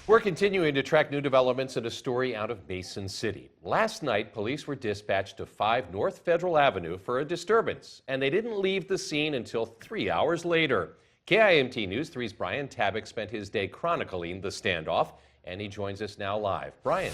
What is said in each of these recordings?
We're continuing to track new developments in a story out of Mason City. Last night, police were dispatched to 5 North Federal Avenue for a disturbance, and they didn't leave the scene until 3 hours later. KIMT News 3's Brian Tabak spent his day chronicling the standoff, and he joins us now live. Brian.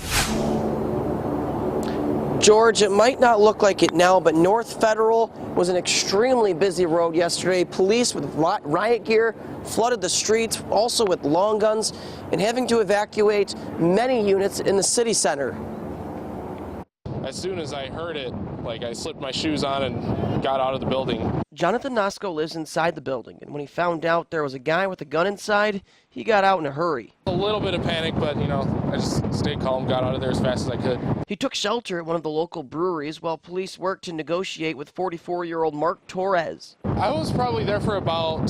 George, it might not look like it now, but North Federal was an extremely busy road yesterday. Police with riot gear flooded the streets, also with long guns, and having to evacuate many units in the city center. As soon as I heard it, I slipped my shoes on and got out of the building. Jonathan Nosko lives inside the building, and when he found out there was a guy with a gun inside, he got out in a hurry. A little bit of panic, but I just stayed calm, got out of there as fast as I could. He took shelter at one of the local breweries while police worked to negotiate with 44-year-old Mark Torres. I was probably there for about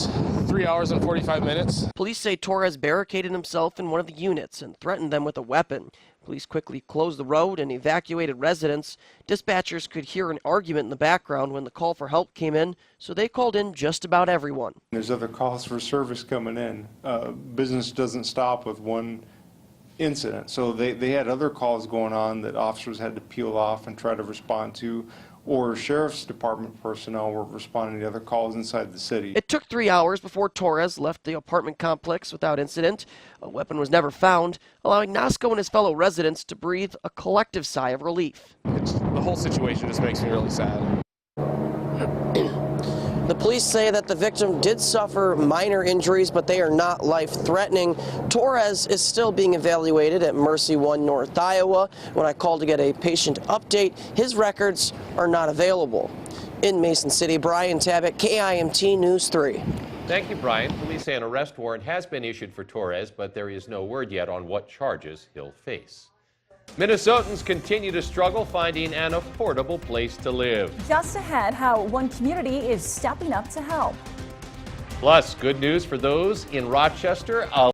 3 hours and 45 minutes. Police say Torres barricaded himself in one of the units and threatened them with a weapon. Police quickly closed the road and evacuated residents. Dispatchers could hear an argument in the background when the call for help came in, so they called in just about everyone. There's other calls for service coming in. Business doesn't stop with one incident. So they had other calls going on that officers had to peel off and try to respond to, or sheriff's department personnel were responding to other calls inside the city. It took 3 hours before Torres left the apartment complex without incident. A weapon was never found, allowing Nosko and his fellow residents to breathe a collective sigh of relief. The whole situation just makes me really sad. The police say that the victim did suffer minor injuries, but they are not life-threatening. Torres is still being evaluated at Mercy One North Iowa. When I called to get a patient update, his records are not available. In Mason City, Brian Tabak, KIMT News 3. Thank you, Brian. Police say an arrest warrant has been issued for Torres, but there is no word yet on what charges he'll face. Minnesotans continue to struggle finding an affordable place to live. Just ahead, how one community is stepping up to help. Plus, good news for those in Rochester.